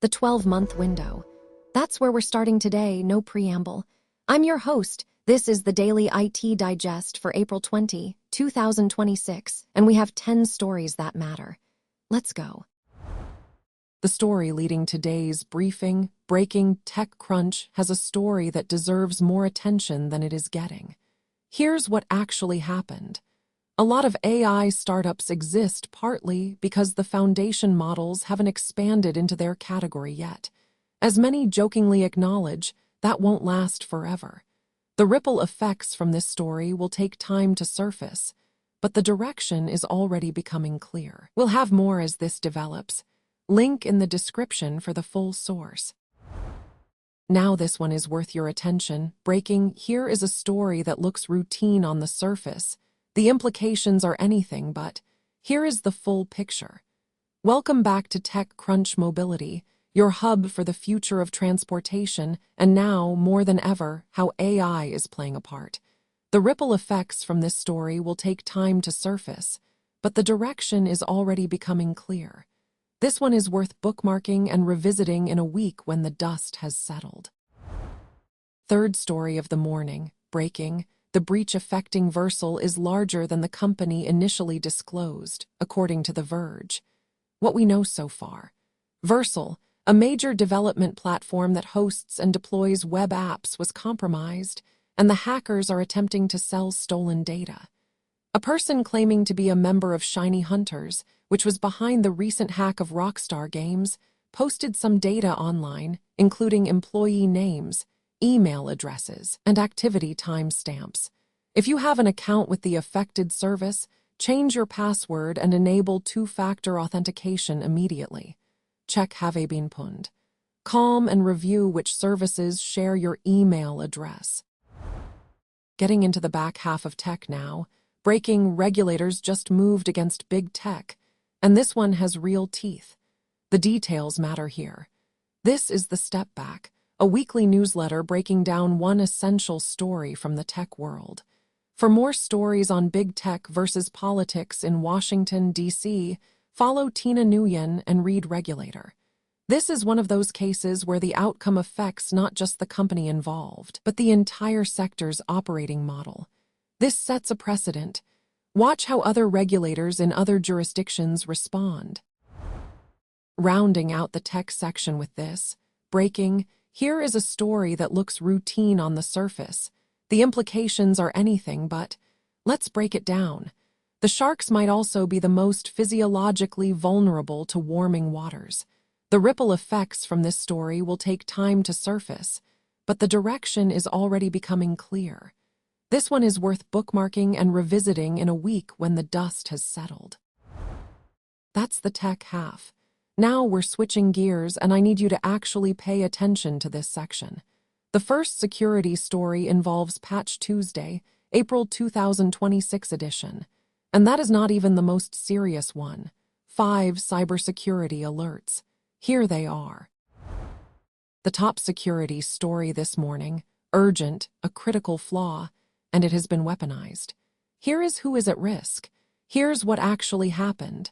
the 12-month window. That's where we're starting today, no preamble. I'm your host. This is the Daily IT Digest for April 20, 2026, and we have 10 stories that matter. Let's go. The story leading today's briefing, breaking TechCrunch, has a story that deserves more attention than it is getting. Here's what actually happened. A lot of AI startups exist partly because the foundation models haven't expanded into their category yet. As many jokingly acknowledge, that won't last forever. The ripple effects from this story will take time to surface, but the direction is already becoming clear. We'll have more as this develops. Link in the description for the full source. Now this one is worth your attention. Breaking, here is a story that looks routine on the surface. The implications are anything but. Here is the full picture. Welcome back to TechCrunch Mobility, your hub for the future of transportation, and now, more than ever, how AI is playing a part. The ripple effects from this story will take time to surface, but the direction is already becoming clear. This one is worth bookmarking and revisiting in a week when the dust has settled. Third story of the morning, breaking. The breach affecting Vercel is larger than the company initially disclosed, according to The Verge. What we know so far. Vercel, a major development platform that hosts and deploys web apps, was compromised, and the hackers are attempting to sell stolen data. A person claiming to be a member of Shiny Hunters, which was behind the recent hack of Rockstar Games, posted some data online, including employee names, email addresses, and activity timestamps. If you have an account with the affected service, change your password and enable two-factor authentication immediately. Check have been pwned. Calm and review which services share your email address. Getting into the back half of tech now, breaking regulators just moved against big tech, and this one has real teeth. The details matter here. This is the Step Back, a weekly newsletter breaking down one essential story from the tech world. For more stories on big tech versus politics in Washington, D.C., follow Tina Nguyen and read Regulator. This is one of those cases where the outcome affects not just the company involved, but the entire sector's operating model. This sets a precedent. Watch how other regulators in other jurisdictions respond. Rounding out the tech section with this, breaking, here is a story that looks routine on the surface. The implications are anything but. Let's break it down. The sharks might also be the most physiologically vulnerable to warming waters. The ripple effects from this story will take time to surface, but the direction is already becoming clear. This one is worth bookmarking and revisiting in a week when the dust has settled. That's the tech half. Now we're switching gears, and I need you to actually pay attention to this section. The first security story involves Patch Tuesday, April 2026 edition. And that is not even the most serious one. 5 cybersecurity alerts. Here they are. The top security story this morning, urgent, a critical flaw, and it has been weaponized. Here is who is at risk. Here's what actually happened.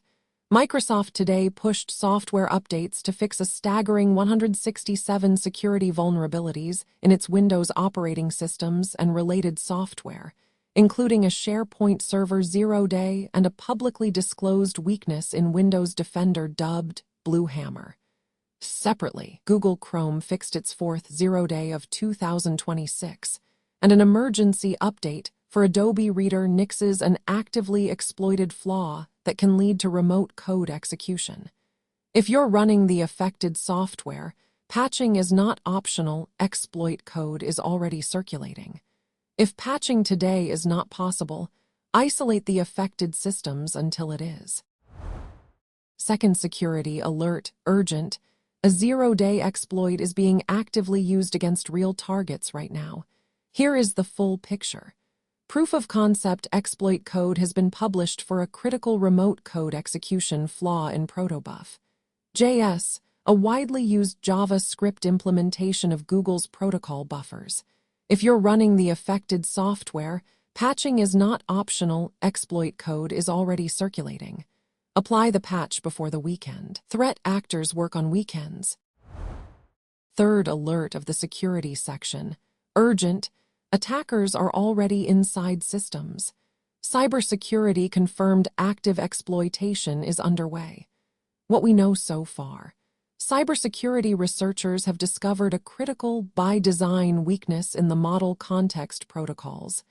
Microsoft today pushed software updates to fix a staggering 167 security vulnerabilities in its Windows operating systems and related software, including a SharePoint Server 0-day and a publicly disclosed weakness in Windows Defender dubbed Blue Hammer. Separately, Google Chrome fixed its fourth 0-day of 2026, and an emergency update for Adobe Reader nixes an actively exploited flaw that can lead to remote code execution. If you're running the affected software, patching is not optional. Exploit code is already circulating. If patching today is not possible, isolate the affected systems until it is. Second security alert, urgent. A 0-day exploit is being actively used against real targets right now. Here is the full picture. Proof of concept exploit code has been published for a critical remote code execution flaw in Protobuf. JS, a widely used JavaScript implementation of Google's protocol buffers. If you're running the affected software, patching is not optional. Exploit code is already circulating. Apply the patch before the weekend. Threat actors work on weekends. Third alert of the security section. Urgent. Attackers are already inside systems. Cybersecurity confirmed active exploitation is underway. What we know so far. Cybersecurity researchers have discovered a critical, by-design weakness in the Model Context Protocols,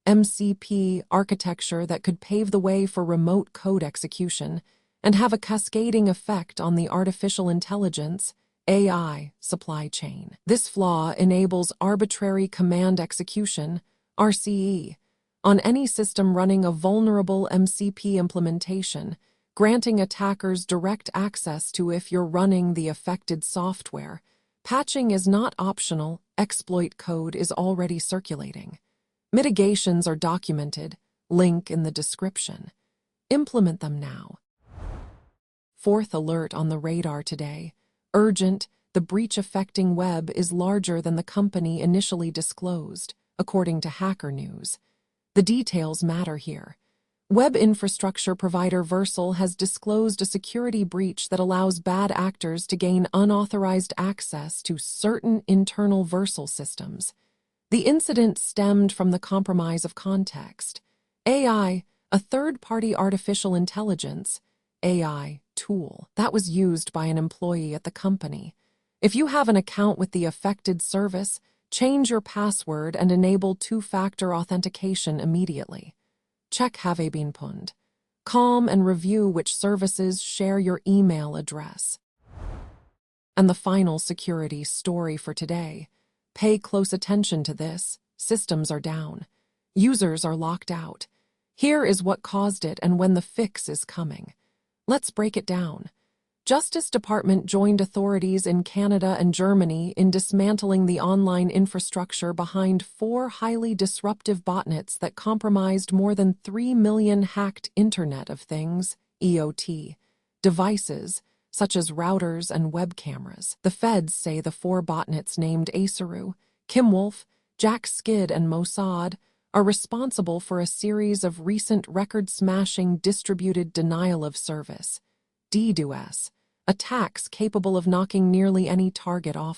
MCP architecture that could pave the way for remote code execution and have a cascading effect on the artificial intelligence, AI, supply chain. This flaw enables arbitrary command execution, RCE, on any system running a vulnerable MCP implementation, granting attackers direct access to if you're running the affected software. Patching is not optional, exploit code is already circulating. Mitigations are documented, link in the description. Implement them now. Fourth alert on the radar today. Urgent, the breach affecting web is larger than the company initially disclosed, according to Hacker News. The details matter here. Web infrastructure provider Vercel has disclosed a security breach that allows bad actors to gain unauthorized access to certain internal Vercel systems. The incident stemmed from the compromise of context. AI, a third-party artificial intelligence, AI tool that was used by an employee at the company. If you have an account with the affected service, change your password and enable two-factor authentication immediately. Check have been pwned. Calm and review which services share your email address. And the final security story for today. Pay close attention to this. Systems are down. Users are locked out. Here is what caused it and when the fix is coming. Let's break it down. Justice Department joined authorities in Canada and Germany in dismantling the online infrastructure behind 4 highly disruptive botnets that compromised more than 3 million hacked Internet of Things, IoT, devices, such as routers and web cameras. The feds say the 4 botnets named Asaru, Kimwolf, Jack Skid, and Mossad are responsible for a series of recent record-smashing distributed denial of service, DDoS, attacks capable of knocking nearly any target off.